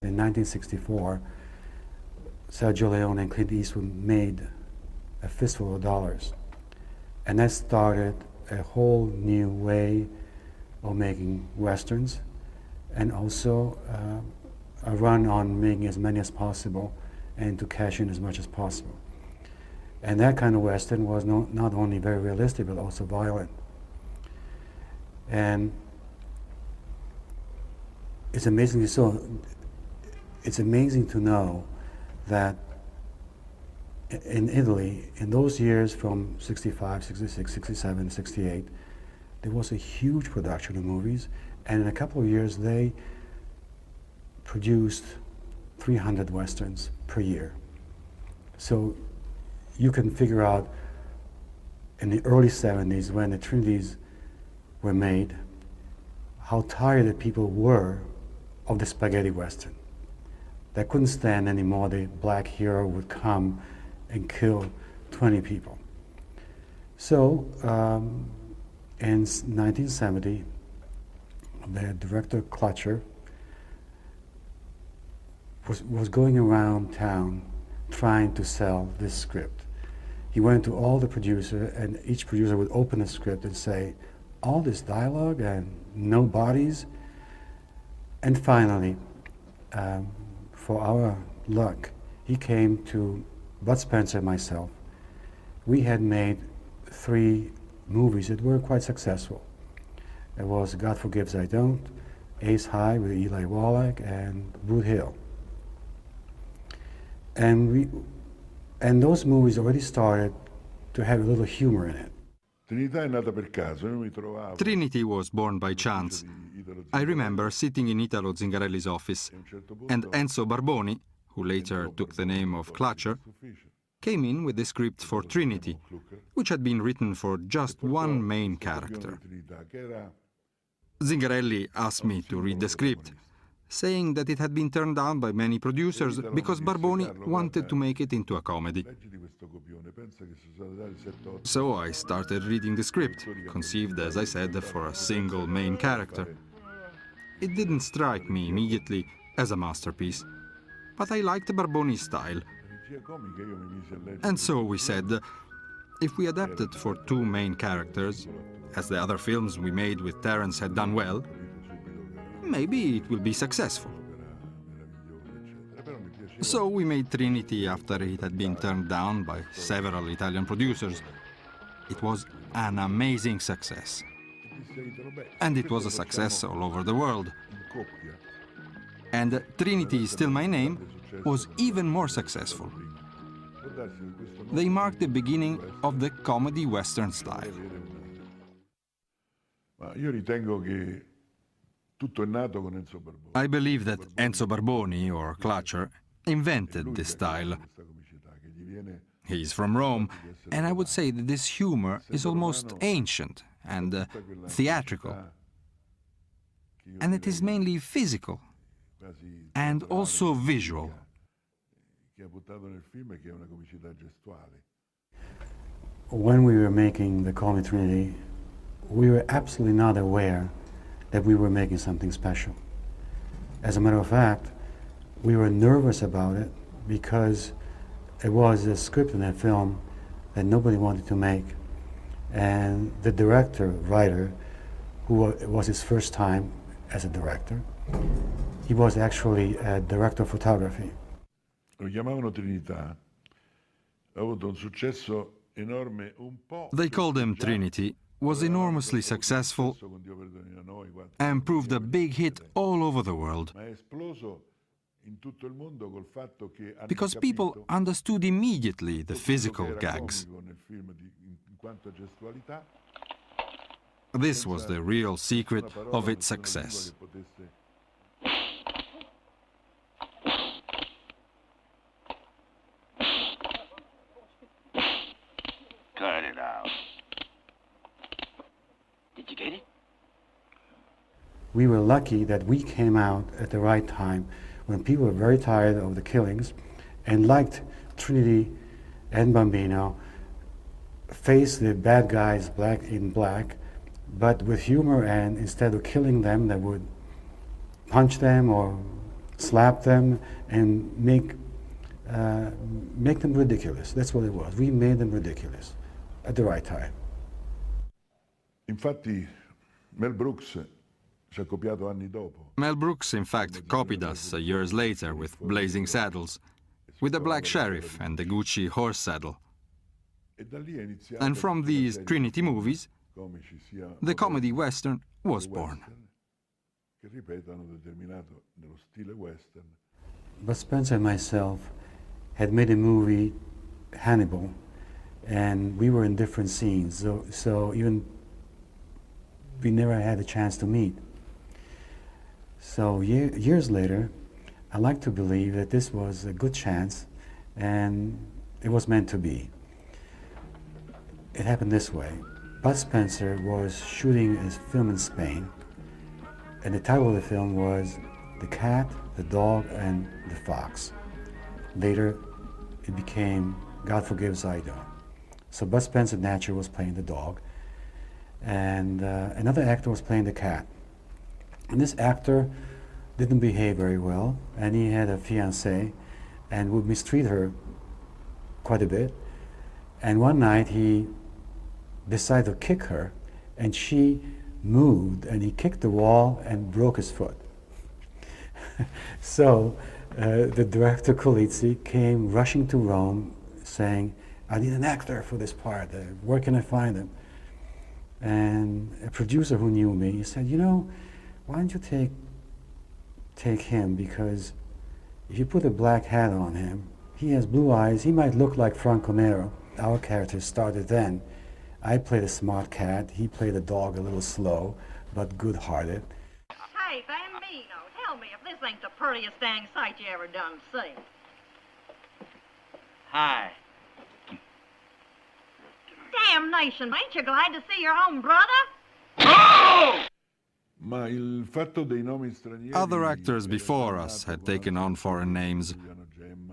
In 1964, Sergio Leone and Clint Eastwood made A Fistful of Dollars. And that started a whole new way of making Westerns, and also a run on making as many as possible and to cash in as much as possible. And that kind of Western was not only very realistic, but also violent. And it's amazing to know that in Italy, in those years from 65, 66, 67, 68, there was a huge production of movies, and in a couple of years they produced 300 Westerns per year. So you can figure out in the early 70s, when the Trinities were made, how tired the people were of the spaghetti Western. They couldn't stand anymore. The black hero would come and kill 20 people. So in 1970, the director Clutcher was going around town trying to sell this script. He went to all the producers, and each producer would open a script and say, all this dialogue and no bodies. And finally, for our luck, he came to Bud Spencer and myself. We had made 3 movies that were quite successful. It was God Forgives I Don't, Ace High with Eli Wallach, and Boot Hill. And those movies already started to have a little humor in it. Trinity was born by chance. I remember sitting in Italo Zingarelli's office, and Enzo Barboni, who later took the name of Clutcher, came in with the script for Trinity, which had been written for just one main character. Zingarelli asked me to read the script, saying that it had been turned down by many producers because Barboni wanted to make it into a comedy. So I started reading the script, conceived, as I said, for a single main character. It didn't strike me immediately as a masterpiece, but I liked Barboni's style. And so we said, if we adapt it for 2 main characters, as the other films we made with Terence had done well, maybe it will be successful. So we made Trinity after it had been turned down by several Italian producers. It was an amazing success. And it was a success all over the world. And Trinity Is Still My Name was even more successful. They marked the beginning of the comedy Western style. I believe that Enzo Barboni, or Clutcher, invented this style. He's from Rome, and I would say that this humor is almost ancient and theatrical. And it is mainly physical and also visual. When we were making the Call Me Trinity, we were absolutely not aware that we were making something special. As a matter of fact, we were nervous about it because it was a script in that film that nobody wanted to make. And the writer, who it was his first time as a director, he was actually a director of photography. They called him Trinity, was enormously successful and proved a big hit all over the world. Because people understood immediately the physical gags. This was the real secret of its success. Cut it out. Did you get it? We were lucky that we came out at the right time when people were very tired of the killings and liked Trinity and Bambino face the bad guys in black, but with humor, and instead of killing them, they would punch them or slap them, and make them ridiculous. That's what it was. We made them ridiculous at the right time. Infatti Mel Brooks ci ha copiato anni dopo. Mel Brooks, in fact, copied us years later with Blazing Saddles, with the Black Sheriff and the Gucci horse saddle. E da lì è iniziato And from tutta una these serie Trinity di movies, comici sia the comedy moderni western was che born. western, che ripeto hanno determinato nello stile western. Bud Spencer and myself had made a movie, Hannibal, and we were in different scenes, so even we never had a chance to meet. So years later, I like to believe that this was a good chance, and it was meant to be. It happened this way. Bud Spencer was shooting a film in Spain, and the title of the film was The Cat, the Dog, and the Fox. Later, it became God Forgives I Do. So Bud Spencer naturally was playing the dog, and another actor was playing the cat. And this actor didn't behave very well, and he had a fiancée and would mistreat her quite a bit. And one night he decided to kick her, and she moved, and he kicked the wall and broke his foot. So the director Colizzi came rushing to Rome saying, I need an actor for this part. Where can I find him? And a producer who knew me, he said, you know, why don't you take him, because if you put a black hat on him, he has blue eyes, he might look like Franco Nero. Our character started then. I played a smart cat, he played a dog a little slow, but good-hearted. Hey, Bambino, tell me if this ain't the prettiest dang sight you ever done see. Hi. Damnation, ain't you glad to see your own brother? Ma il fatto dei nomi stranieri. Other actors before us had taken on foreign names.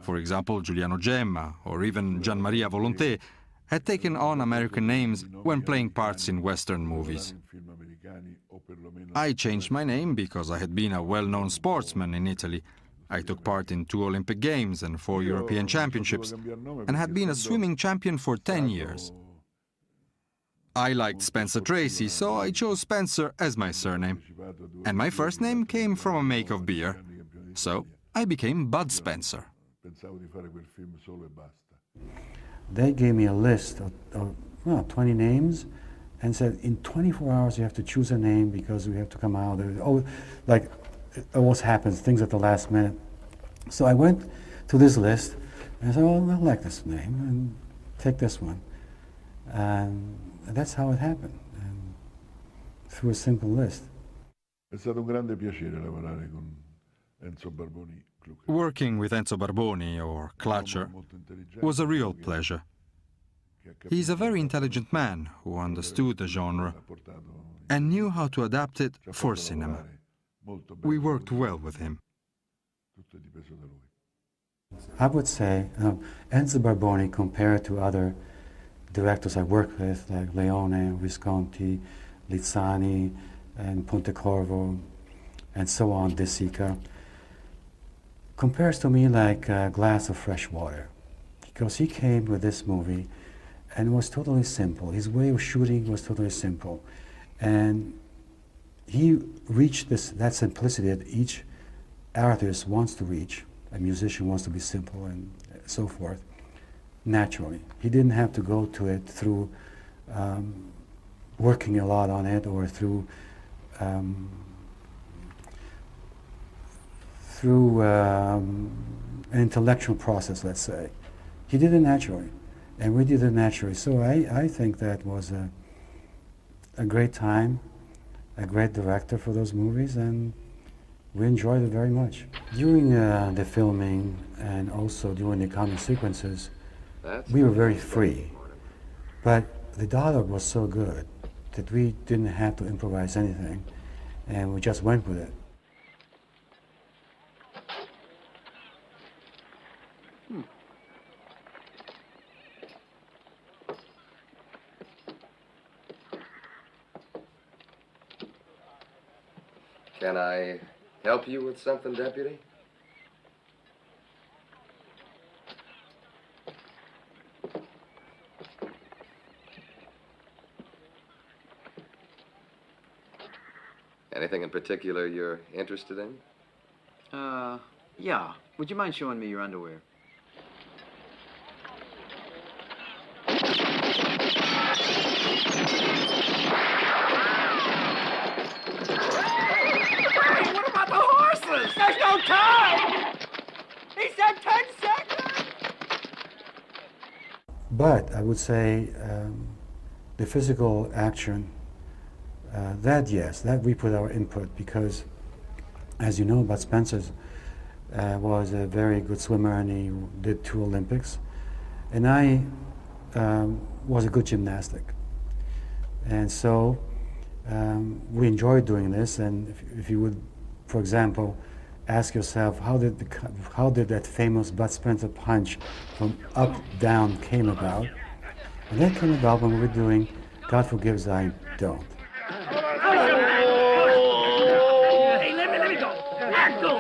For example, Giuliano Gemma or even Gian Maria Volonté had taken on American names when playing parts in Western movies. I changed my name because I had been a well-known sportsman in Italy. I took part in 2 Olympic Games and 4 European Championships, and had been a swimming champion for 10 years. I liked Spencer Tracy, so I chose Spencer as my surname. And my first name came from a make of beer, so I became Bud Spencer. Pensavo di fare quel film solo e basta. They gave me a list of 20 names and said, in 24 hours you have to choose a name because we have to come out. Oh, like it always happens, things at the last minute. So I went to this list and I said, oh, I like this name, and take this one. And that's how it happened, and through a simple list. È stato un grande piacere lavorare con Enzo Barboni. Working with Enzo Barboni, or Clutcher, was a real pleasure. He's a very intelligent man who understood the genre and knew how to adapt it for cinema. We worked well with him. I would say Enzo Barboni, compared to other directors I worked with, like Leone, Visconti, Lizzani, and Pontecorvo, and so on, De Sica, compares to me like a glass of fresh water. Because he came with this movie and it was totally simple. His way of shooting was totally simple. And he reached that simplicity that each artist wants to reach. A musician wants to be simple and so forth, naturally. He didn't have to go to it through working a lot on it or through an intellectual process, let's say. He did it naturally, and we did it naturally. So I think that was a great time, a great director for those movies, and we enjoyed it very much. During the filming and also during the comic sequences, we were very free. But the dialogue was so good that we didn't have to improvise anything, and we just went with it. Can I help you with something, Deputy? Anything in particular you're interested in? Yeah. Would you mind showing me your underwear? What about the horses? There's no time! He said 10 seconds! But I would say the physical action, that we put our input, because as you know, Bud Spencer was a very good swimmer and he did 2 Olympics. And I was a good gymnastic. And so we enjoyed doing this, and if you would, for example, ask yourself, how did that famous Bud Spencer punch from up down came about? And that came about when we were doing God Forgives, I Don't. Hey, let me go. Let go.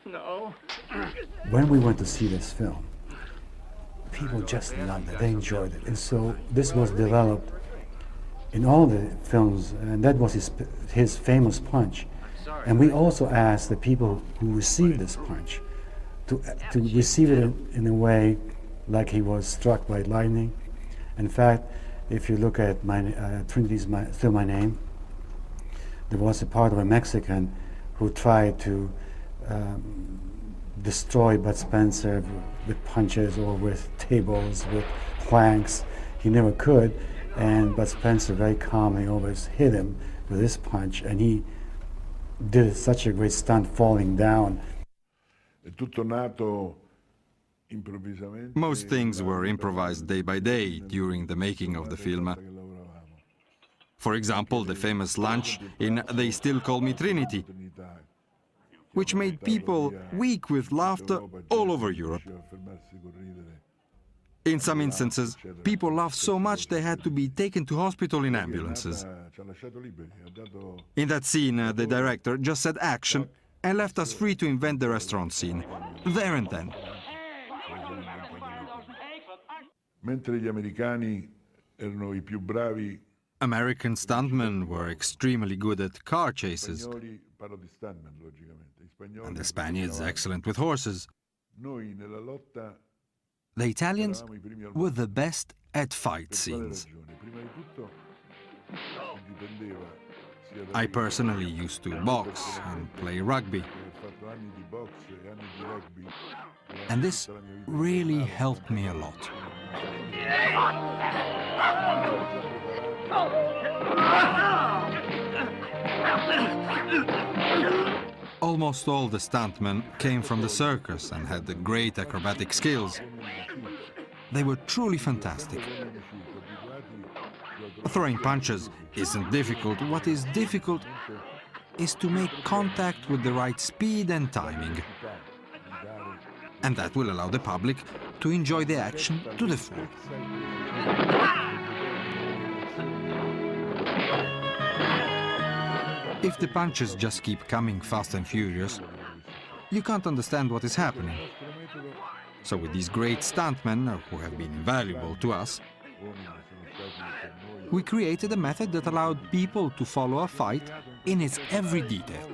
No. When we went to see this film, people just loved it. They enjoyed it. And so this was developed in all the films, and that was his famous punch. And we also asked the people who received this punch to receive it in a way like he was struck by lightning. In fact, if you look at Trinity's Still My Name, there was a part of a Mexican who tried to destroy Bud Spencer with punches or with tables, with planks. He never could, and Bud Spencer very calmly always hit him with this punch, and he did such a great stunt falling down. Most things were improvised day by day during the making of the film. For example, the famous lunch in They Still Call Me Trinity, which made people weak with laughter all over Europe. In some instances, people laughed so much they had to be taken to hospital in ambulances. In that scene, the director just said action and left us free to invent the restaurant scene, there and then. American stuntmen were extremely good at car chases, and the Spaniards excellent with horses. The Italians were the best at fight scenes. I personally used to box and play rugby, and this really helped me a lot. Almost all the stuntmen came from the circus and had the great acrobatic skills. They were truly fantastic. Throwing punches isn't difficult. What is difficult is to make contact with the right speed and timing. And that will allow the public to enjoy the action to the full. If the punches just keep coming fast and furious, you can't understand what is happening. So with these great stuntmen, who have been invaluable to us, we created a method that allowed people to follow a fight in its every detail.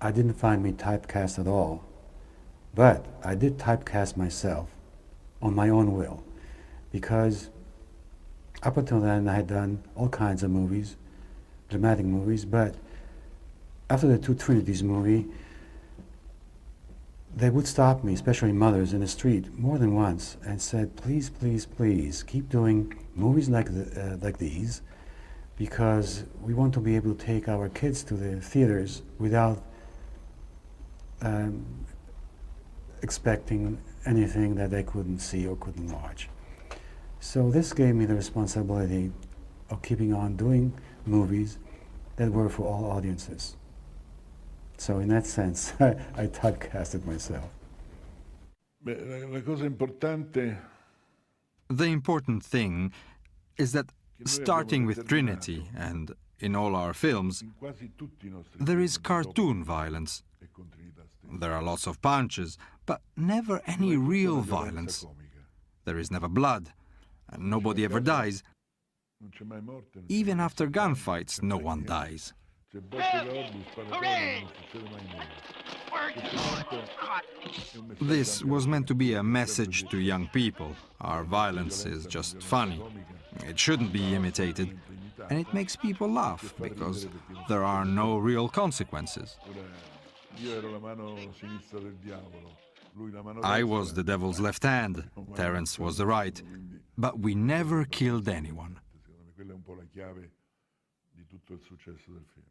I didn't find me typecast at all, but I did typecast myself on my own will, because up until then I had done all kinds of movies, dramatic movies, but after the Two Trinities movie, they would stop me, especially mothers in the street, more than once, and said, please, please, please, keep doing movies like these, because we want to be able to take our kids to the theaters without expecting anything that they couldn't see or couldn't watch. So this gave me the responsibility of keeping on doing movies that were for all audiences. So in that sense, I typecasted myself. The important thing is that Starting with Trinity, and in all our films, there is cartoon violence. There are lots of punches, but never any real violence. There is never blood, and nobody ever dies. Even after gunfights, no one dies. This was meant to be a message to young people. Our violence is just funny. It shouldn't be imitated. And it makes people laugh, because there are no real consequences. I was the devil's left hand, Terence was the right, but we never killed anyone. Quella è un po' la chiave di tutto il successo del film.